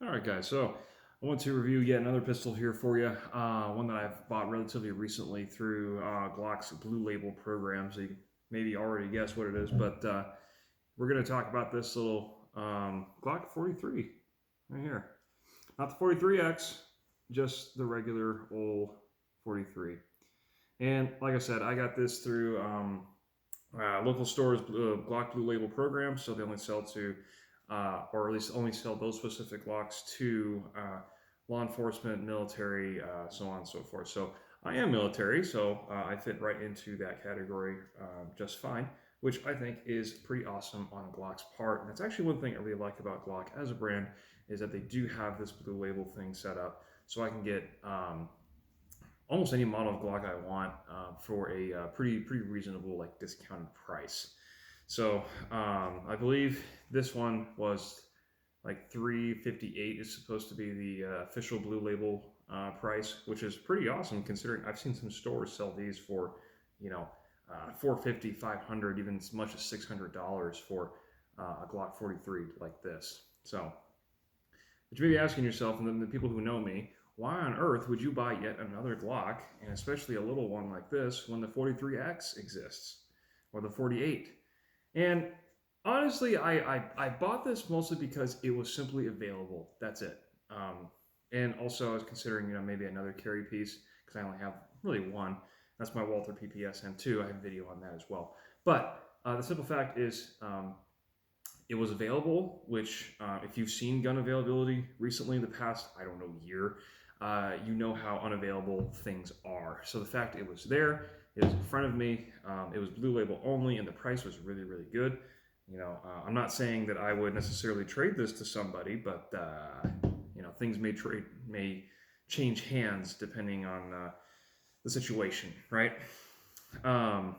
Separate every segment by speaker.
Speaker 1: All right, guys. So I want to review yet another pistol here for you. One that I've bought relatively recently through Glock's Blue Label program. So you can maybe already guess what it is, but we're going to talk about this little Glock 43 right here. Not the 43X, just the regular old 43. And like I said, I got this through local stores, Glock Blue Label program. So they only sell to or at least only sell those specific locks to law enforcement, military, so on and so forth. So I am military, so I fit right into that category just fine, which I think is pretty awesome on Glock's part. And that's actually one thing I really like about Glock as a brand is that they do have this blue label thing set up, so I can get almost any model of Glock I want for a pretty reasonable, like, discounted price. So I believe this one was like $358 is supposed to be the official Blue Label price, which is pretty awesome considering I've seen some stores sell these for, you know, $450, $500, even as much as $600 for a Glock 43 like this. So, but you may be asking yourself, and then the people who know me, why on earth would you buy yet another Glock, and especially a little one like this, when the 43X exists, or the 48? And honestly, I bought this mostly because it was simply available. That's it. And also I was considering, maybe another carry piece because I only have really one. That's my Walther PPS M2. I have a video on that as well. But the simple fact is it was available, which if you've seen gun availability recently in the past, I don't know, year, you know how unavailable things are. So the fact it was there, it was in front of me, it was Blue Label only, and the price was really good. I'm not saying that I would necessarily trade this to somebody, but things may change hands depending on the situation, right? So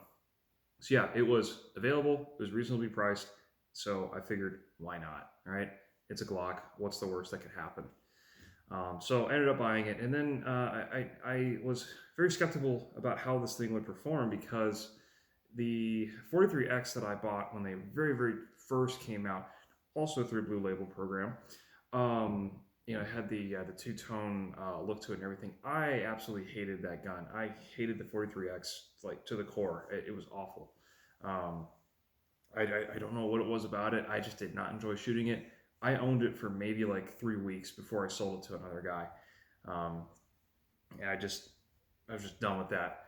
Speaker 1: yeah, it was available, it was reasonably priced, so I figured, why not, right? It's a Glock, what's the worst that could happen? So I ended up buying it, and then I was very skeptical about how this thing would perform because the 43X that I bought when they very first came out, also through Blue Label program, it had the two-tone look to it and everything. I absolutely hated that gun. I hated the 43X like to the core. It was awful. I don't know what it was about it. I just did not enjoy shooting it. I owned it for maybe like 3 weeks before I sold it to another guy. And I was just done with that.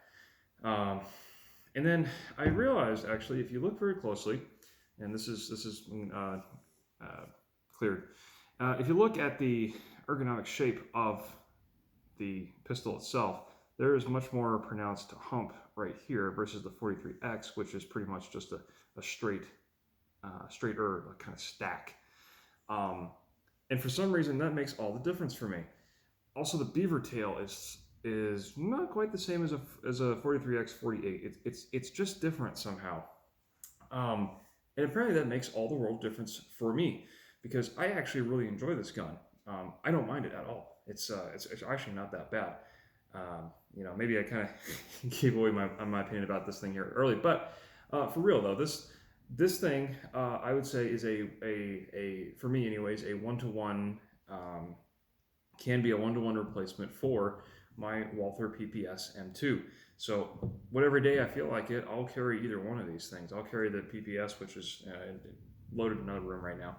Speaker 1: And then I realized, actually, if you look very closely, and this is cleared, if you look at the ergonomic shape of the pistol itself, there is much more pronounced hump right here versus the 43X, which is pretty much just a straight kind of stack. And for some reason, that makes all the difference for me. Also, the beaver tail is not quite the same as a 43X 48. It's just different somehow. And apparently that makes all the world difference for me because I actually really enjoy this gun. I don't mind it at all. It's actually not that bad. Maybe I kind of gave away my opinion about this thing here early, but for real though, this thing I would say is a for me anyways, a one-to-one, can be a one-to-one replacement for my Walther PPS M2. So whatever day I feel like it, I'll carry either one of these things. I'll carry the PPS, which is loaded in another room right now,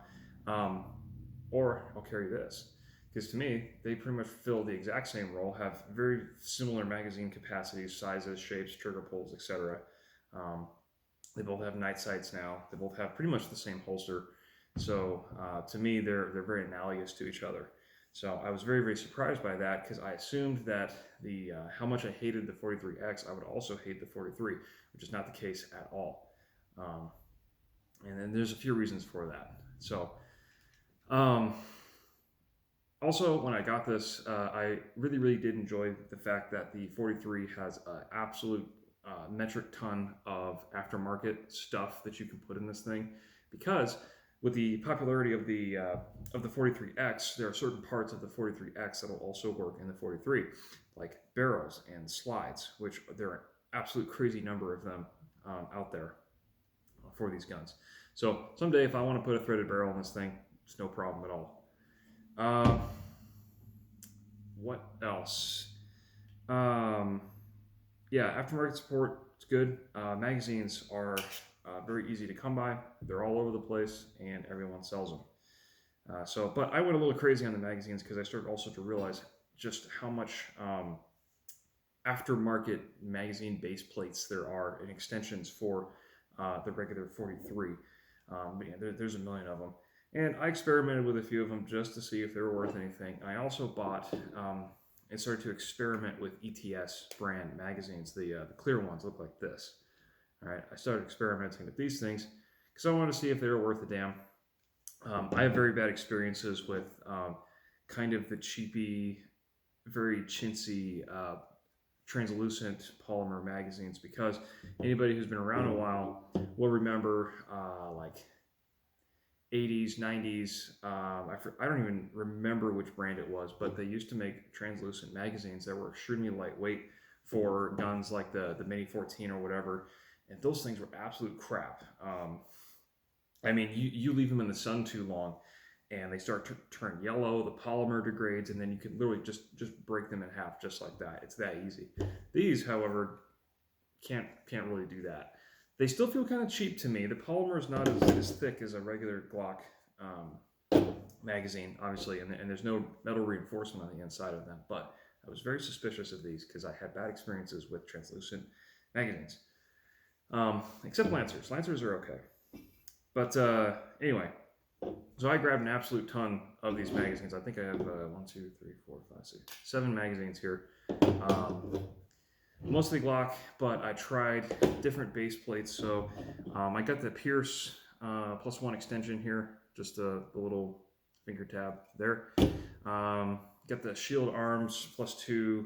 Speaker 1: or I'll carry this. Because to me, they pretty much fill the exact same role, have very similar magazine capacities, sizes, shapes, trigger pulls, etc. They both have night sights now. They both have pretty much the same holster. So to me, they're very analogous to each other. So I was very surprised by that because I assumed that the how much I hated the 43X, I would also hate the 43, which is not the case at all. And then there's a few reasons for that. So also, when I got this, I really did enjoy the fact that the 43 has an absolute metric ton of aftermarket stuff that you can put in this thing, because with the popularity of the 43X, there are certain parts of the 43X that will also work in the 43, like barrels and slides, which there are an absolute crazy number of them out there for these guns. So someday, if I want to put a threaded barrel in this thing, it's no problem at all. Uh, what else? Um, yeah, aftermarket support is good. Magazines are very easy to come by. They're all over the place, and everyone sells them. But I went a little crazy on the magazines because I started also to realize just how much aftermarket magazine base plates there are and extensions for the regular 43. But yeah, there's a million of them. And I experimented with a few of them just to see if they were worth anything. I also bought and started to experiment with ETS brand magazines. The clear ones look like this. All right, I started experimenting with these things because I wanted to see if they were worth a damn. I have very bad experiences with kind of the cheapy, very chintzy, translucent polymer magazines because anybody who's been around a while will remember like 80s, 90s. I don't even remember which brand it was, but they used to make translucent magazines that were extremely lightweight for guns like the Mini 14 or whatever. And those things were absolute crap. I mean, you leave them in the sun too long, and they start to turn yellow. The polymer degrades, and then you can literally just break them in half just like that. It's that easy. These, however, can't really do that. They still feel kind of cheap to me. The polymer is not as thick as a regular Glock magazine, obviously, and there's no metal reinforcement on the inside of them. But I was very suspicious of these because I had bad experiences with translucent magazines. Except Lancers. Lancers are okay. But anyway, so I grabbed an absolute ton of these magazines. I think I have 1, 2, 3, 4, 5, 6, 7 magazines here. Mostly Glock, but I tried different base plates. So I got the Pierce +1 extension here, just the little finger tab there. Got the Shield Arms +2.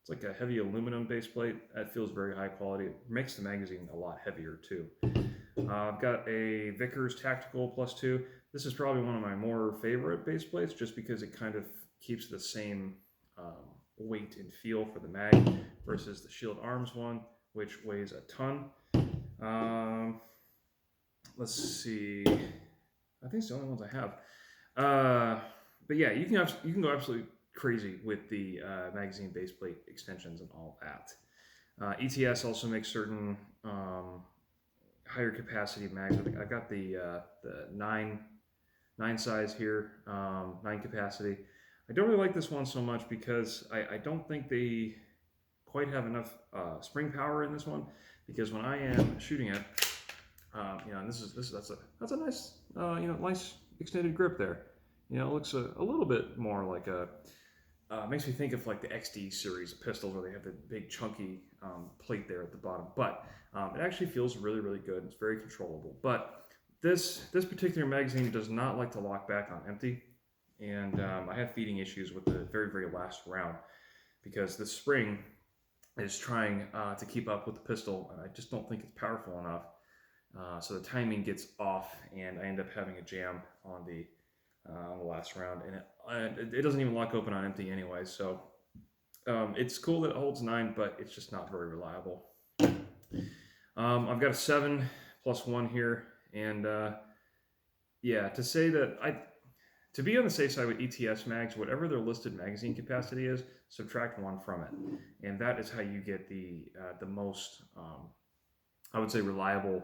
Speaker 1: It's like a heavy aluminum base plate. That feels very high quality. It makes the magazine a lot heavier too. I've got a Vickers Tactical +2. This is probably one of my more favorite base plates just because it kind of keeps the same weight and feel for the mag versus the Shield Arms one, which weighs a ton. Let's see. I think it's the only ones I have. But yeah, you can go absolutely crazy with the magazine base plate extensions and all that. ETS also makes certain higher capacity mags. I've got the 9 size here, 9 capacity. I don't really like this one so much because I don't think they quite have enough spring power in this one. Because when I am shooting it, and that's a nice nice extended grip there. It looks a little bit more like makes me think of like the XD series of pistols where they have the big chunky plate there at the bottom. But it actually feels really, really good. It's very controllable. But this particular magazine does not like to lock back on empty. And I have feeding issues with the very, very last round because the spring is trying to keep up with the pistol. And I just don't think it's powerful enough. So the timing gets off and I end up having a jam on the last round, and it doesn't even lock open on empty anyway. So it's cool that it holds 9, but it's just not very reliable. I've got a 7+1 here, and yeah, to say that to be on the safe side with ETS mags, whatever their listed magazine capacity is, subtract 1 from it, and that is how you get the most, I would say, reliable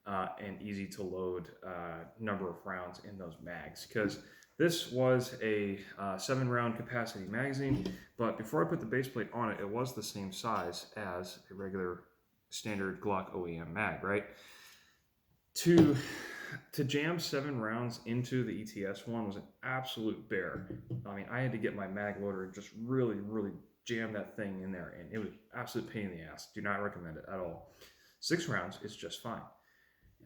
Speaker 1: and easy to load number of rounds in those mags, because this was a 7-round capacity magazine, but before I put the base plate on it, it was the same size as a regular standard Glock OEM mag, right? To jam 7 rounds into the ETS one was an absolute bear. I mean, I had to get my mag loader and just really, really jam that thing in there, and it was an absolute pain in the ass. Do not recommend it at all. 6 rounds is just fine.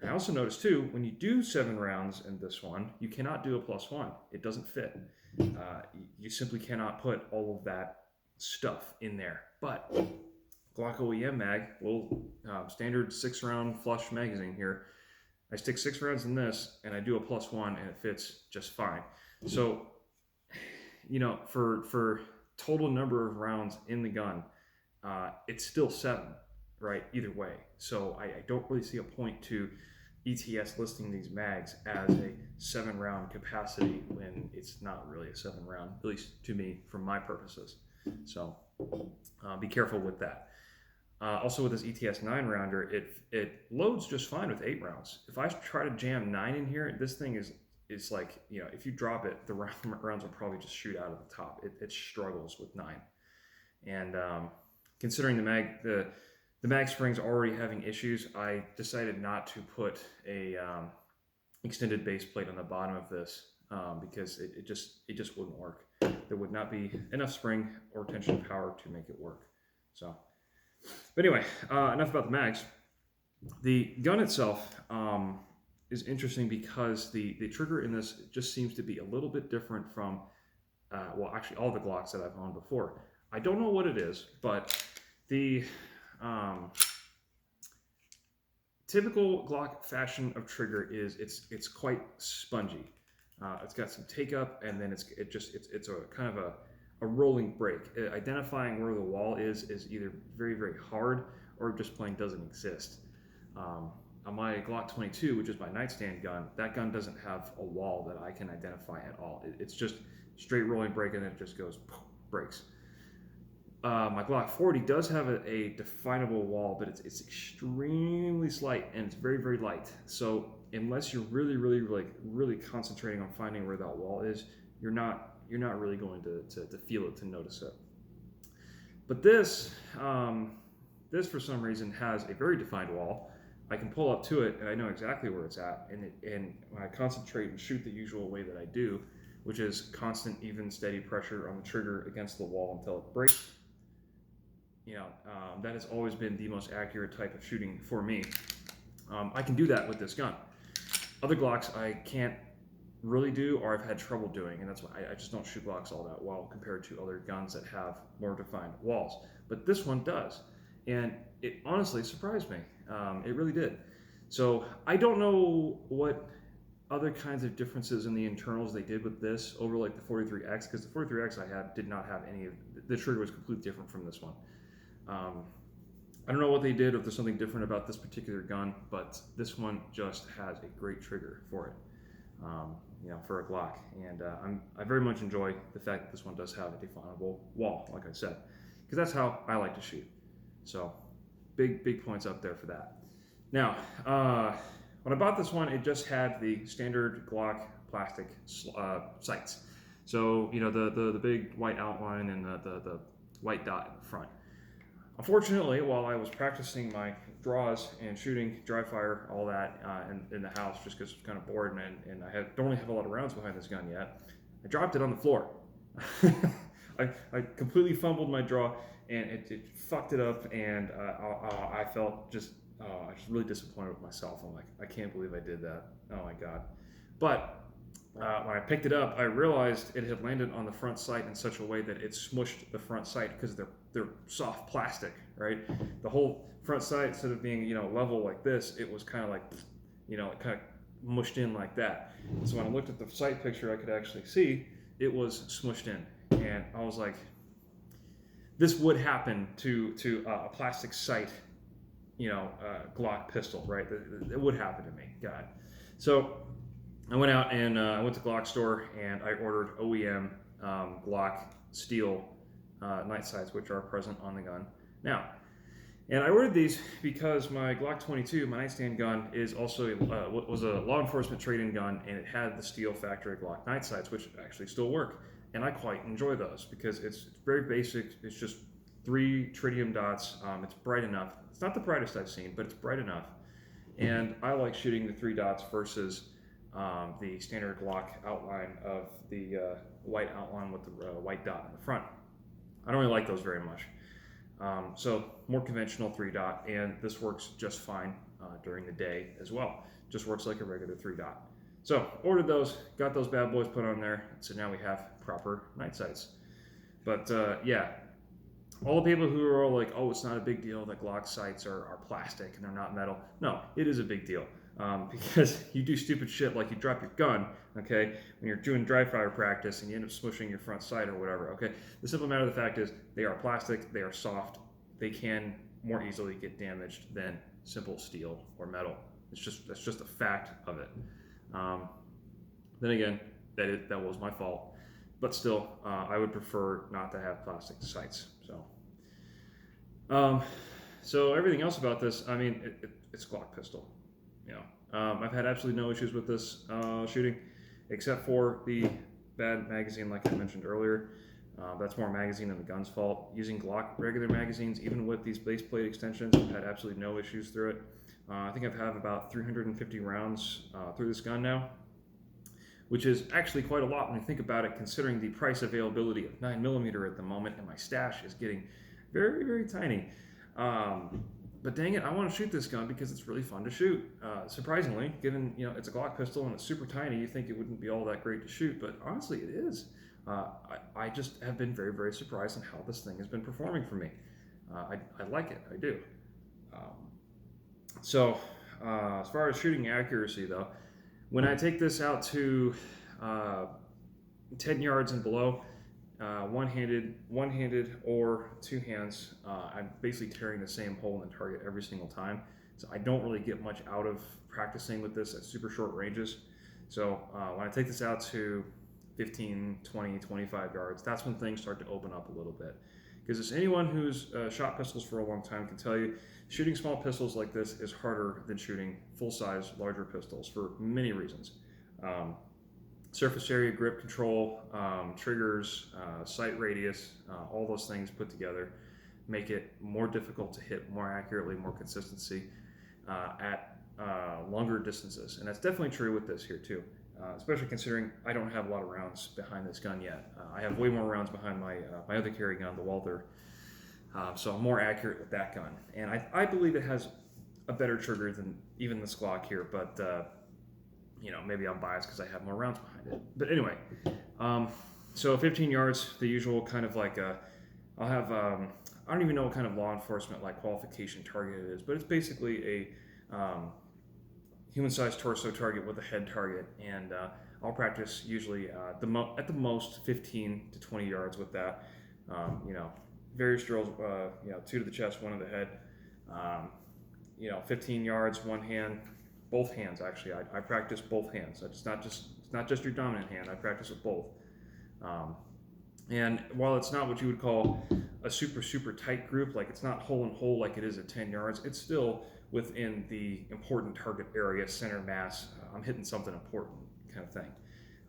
Speaker 1: I also noticed too, when you do 7 rounds in this one, you cannot do a +1. It doesn't fit. You simply cannot put all of that stuff in there. But Glock OEM mag, little standard 6-round flush magazine here. I stick 6 rounds in this, and I do a +1, and it fits just fine. So, for total number of rounds in the gun, it's still 7. Right, either way. So I don't really see a point to ETS listing these mags as a 7-round capacity when it's not really a 7-round, at least to me, for my purposes. So be careful with that. Also with this ETS 9-rounder, it loads just fine with 8 rounds. If I try to jam 9 in here, this thing is like, you know, if you drop it, the rounds will probably just shoot out of the top. It struggles with 9. And considering the mag spring's already having issues, I decided not to put a extended base plate on the bottom of this because it just wouldn't work. There would not be enough spring or tension power to make it work. So, but anyway, enough about the mags. The gun itself is interesting because the trigger in this just seems to be a little bit different from, well, actually all the Glocks that I've owned before. I don't know what it is, but the typical Glock fashion of trigger is it's quite spongy. It's got some take up, and then it's a kind of a rolling break. Identifying where the wall is either very, very hard or just plain doesn't exist. On my Glock 22, which is my nightstand gun, that gun doesn't have a wall that I can identify at all. It's just straight rolling break, and then it just goes, breaks. My Glock 40 does have a definable wall, but it's extremely slight, and it's very, very light. So unless you're really concentrating on finding where that wall is, you're not really going to feel it, to notice it. But this for some reason has a very defined wall. I can pull up to it, and I know exactly where it's at. And when I concentrate and shoot the usual way that I do, which is constant, even, steady pressure on the trigger against the wall until it breaks, that has always been the most accurate type of shooting for me. I can do that with this gun. Other Glocks I can't really do, or I've had trouble doing, and that's why I just don't shoot Glocks all that well compared to other guns that have more defined walls. But this one does, and it honestly surprised me. It really did. So I don't know what other kinds of differences in the internals they did with this over like the 43X, because the 43X I had did not have any of the trigger was completely different from this one. I don't know what they did, or if there's something different about this particular gun, but this one just has a great trigger for it, for a Glock. And I very much enjoy the fact that this one does have a definable wall, like I said, because that's how I like to shoot. So big points up there for that. Now, when I bought this one, it just had the standard Glock plastic sights. So, the big white outline and the white dot in the front. Unfortunately, while I was practicing my draws and shooting dry fire, all that in the house, just because I was kind of bored and I don't really have a lot of rounds behind this gun yet, I dropped it on the floor. I completely fumbled my draw, and it fucked it up, and I felt just really disappointed with myself. I'm like, I can't believe I did that. Oh my God. But when I picked it up, I realized it had landed on the front sight in such a way that it smushed the front sight, because they're soft plastic, right? The whole front sight, instead of being level like this, it was kind of like, it kind of mushed in like that. So when I looked at the sight picture, I could actually see it was smushed in, and I was like, this would happen to a plastic sight, Glock pistol, right? It would happen to me, God. So I went out and I went to Glock store, and I ordered OEM Glock steel night sights, which are present on the gun now. And I ordered these because my Glock 22, my nightstand gun, is also was a law enforcement trade-in gun, and it had the steel factory Glock night sights, which actually still work. And I quite enjoy those because it's very basic. It's just 3 tritium dots. It's bright enough. It's not the brightest I've seen, but it's bright enough. And I like shooting the 3 dots versus the standard Glock outline of the white outline with the white dot in the front. I don't really like those very much. So more conventional 3 dot, and this works just fine during the day as well. Just works like a regular 3 dot. So ordered those, got those bad boys put on there, so now we have proper night sights. But yeah, all the people who are all like, oh, it's not a big deal that Glock sights are plastic and they're not metal. No, it is a big deal. Because you do stupid shit like you drop your gun, okay, when you're doing dry fire practice and you end up smushing your front sight or whatever, okay. The simple matter of the fact is they are plastic, they are soft, they can more easily get damaged than simple steel or metal. That's just a fact of it. Then again, that was my fault, but still, I would prefer not to have plastic sights. So everything else about this, I mean, it's a Glock pistol. I've had absolutely no issues with this shooting, except for the bad magazine, like I mentioned earlier. That's more magazine than the gun's fault. Using Glock regular magazines, even with these base plate extensions, I've had absolutely no issues through it. I think I've had about 350 rounds through this gun now, which is actually quite a lot when you think about it, considering the price availability of 9mm at the moment, and my stash is getting very, very tiny. But dang it, I want to shoot this gun because it's really fun to shoot. Surprisingly, given it's a Glock pistol and it's super tiny, you think it wouldn't be all that great to shoot, but honestly, it is. I just have been very, very surprised on how this thing has been performing for me. I like it, I do. So as far as shooting accuracy, though, when I take this out to 10 yards and below, one-handed or two hands, I'm basically tearing the same hole in the target every single time. So I don't really get much out of practicing with this at super short ranges. So when I take this out to 15, 20, 25 yards, that's when things start to open up a little bit. Because as anyone who's shot pistols for a long time can tell you, shooting small pistols like this is harder than shooting full-size, larger pistols for many reasons. Surface area, grip control, triggers, sight radius, all those things put together make it more difficult to hit more accurately, more consistency at longer distances. And that's definitely true with this here too, especially considering I don't have a lot of rounds behind this gun yet. I have way more rounds behind my other carry gun, the Walther, so I'm more accurate with that gun. And I believe it has a better trigger than even this Glock here, but maybe I'm biased because I have more rounds behind it. But anyway, so 15 yards, the usual kind of like I'll have, I don't even know what kind of law enforcement like qualification target it is, but it's basically a human-sized torso target with a head target, and I'll practice usually at the most 15 to 20 yards with that. Various drills, 2 to the chest, 1 to the head. 15 yards, one hand. Both hands, actually. I practice both hands. It's not just your dominant hand. I practice with both. And while it's not what you would call a super, super tight group, like it's not hole in hole like it is at 10 yards, it's still within the important target area, center mass. I'm hitting something important kind of thing.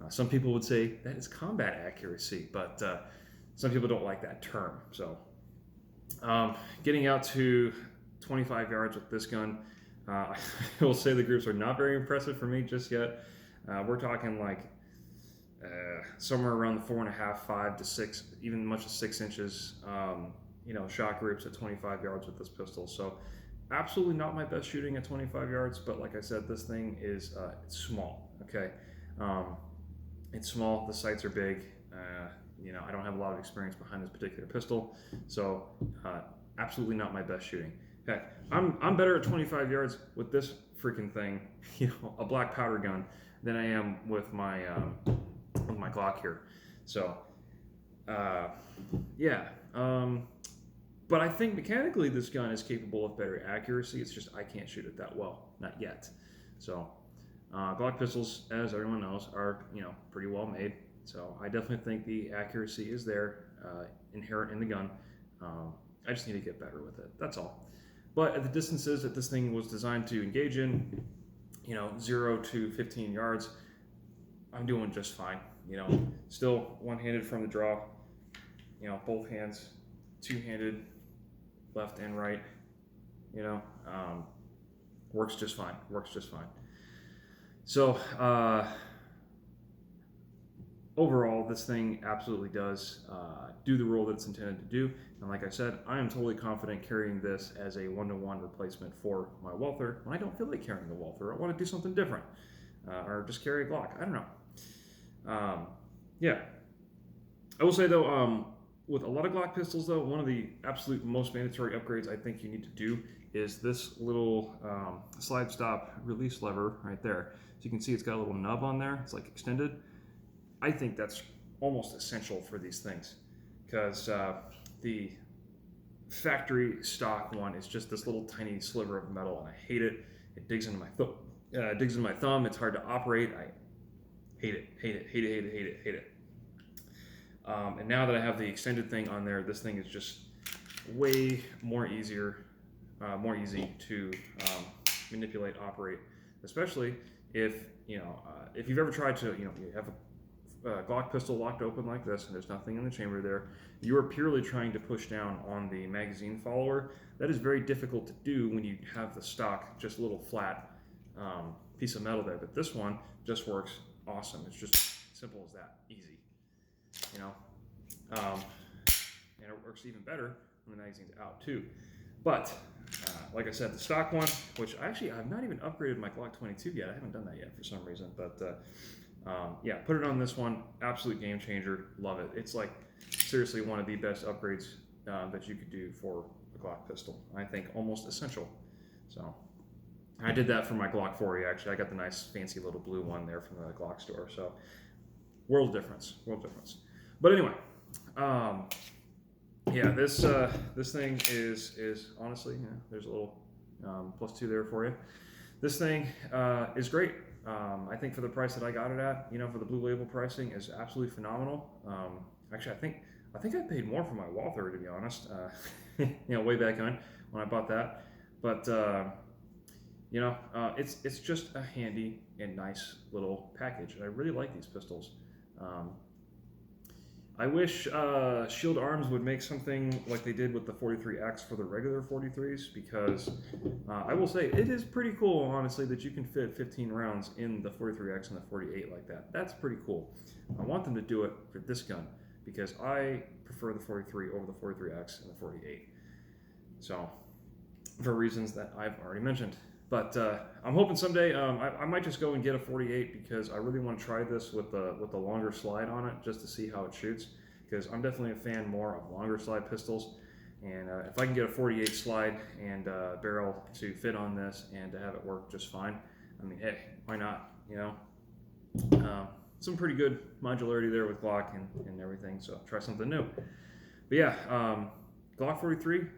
Speaker 1: Some people would say that is combat accuracy, but some people don't like that term. So getting out to 25 yards with this gun, I will say the groups are not very impressive for me just yet. We're talking like somewhere around the 4.5, 5 to 6, even much as 6 inches, shot groups at 25 yards with this pistol. So absolutely not my best shooting at 25 yards, but like I said, this thing is it's small. Okay, it's small. The sights are big. I don't have a lot of experience behind this particular pistol, so absolutely not my best shooting. Heck, I'm better at 25 yards with this freaking thing, a black powder gun, than I am with my Glock here. So, yeah. But I think mechanically this gun is capable of better accuracy. It's just I can't shoot it that well, not yet. So, Glock pistols, as everyone knows, are pretty well made. So I definitely think the accuracy is there, inherent in the gun. I just need to get better with it. That's all. But at the distances that this thing was designed to engage in, 0 to 15 yards, I'm doing just fine. Still one-handed from the draw, both hands, two-handed, left and right, works just fine. So overall, this thing absolutely does do the role that it's intended to do. And like I said, I am totally confident carrying this as a one-to-one replacement for my Walther when I don't feel like carrying the Walther. I want to do something different, or just carry a Glock. I don't know. Yeah. I will say though, with a lot of Glock pistols though, one of the absolute most mandatory upgrades I think you need to do is this little slide stop release lever right there. So you can see it's got a little nub on there. It's like extended. I think that's almost essential for these things, because the factory stock one is just this little tiny sliver of metal, and I hate it. It digs into my thumb. It's hard to operate. I hate it. And now that I have the extended thing on there, this thing is just way more easy to manipulate, operate, especially if if you've ever tried to you have a Glock pistol locked open like this and there's nothing in the chamber there. You are purely trying to push down on the magazine follower. That is very difficult to do when you have the stock, just a little flat piece of metal there. But this one just works awesome. It's just simple as that, easy. And it works even better when the magazine's out too. But like I said, the stock one, which I've not even upgraded my Glock 22 yet. I haven't done that yet for some reason. But yeah, put it on this one. Absolute game changer. Love it. It's like seriously one of the best upgrades that you could do for a Glock pistol. I think almost essential. So I did that for my Glock 40 actually. I got the nice fancy little blue one there from the Glock store. So world difference. But anyway, yeah, this thing is honestly, there's a little +2 there for you. This thing is great. I think for the price that I got it at, for the Blue Label pricing, is absolutely phenomenal. Actually, I think I paid more for my Walther, to be honest. Way back on when I bought that, but it's just a handy and nice little package, and I really like these pistols. I wish Shield Arms would make something like they did with the 43X for the regular 43s, because I will say it is pretty cool, honestly, that you can fit 15 rounds in the 43X and the 48 like that. That's pretty cool. I want them to do it for this gun because I prefer the 43 over the 43X and the 48. So, for reasons that I've already mentioned. But I'm hoping someday I might just go and get a 48 because I really want to try this with the longer slide on it just to see how it shoots, because I'm definitely a fan more of longer slide pistols. And if I can get a 48 slide and barrel to fit on this and to have it work just fine, I mean, hey, why not? Some pretty good modularity there with Glock and everything, so try something new. But yeah, Glock 43,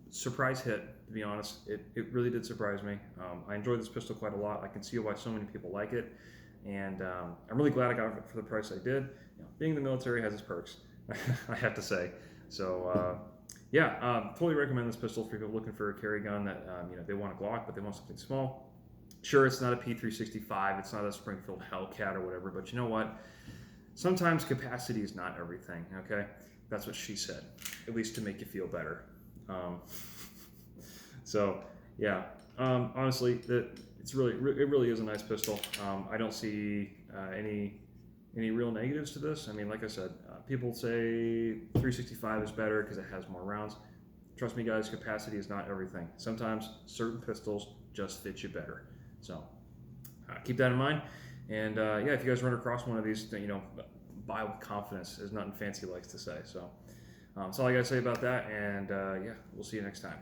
Speaker 1: surprise hit. To be honest, it really did surprise me. I enjoyed this pistol quite a lot. I can see why so many people like it, and I'm really glad I got it for the price I did. Being in the military has its perks, I have to say. So yeah, totally recommend this pistol for people looking for a carry gun that they want a Glock, but they want something small. Sure, it's not a P365, it's not a Springfield Hellcat or whatever, but you know what? Sometimes capacity is not everything. Okay, that's what she said. At least to make you feel better. So yeah, honestly, it really is a nice pistol. I don't see any real negatives to this. I mean, like I said, people say 365 is better because it has more rounds. Trust me, guys, capacity is not everything. Sometimes certain pistols just fit you better. So keep that in mind. And yeah, if you guys run across one of these, buy with confidence, as nothing fancy likes to say. So that's all I gotta say about that. And yeah, we'll see you next time.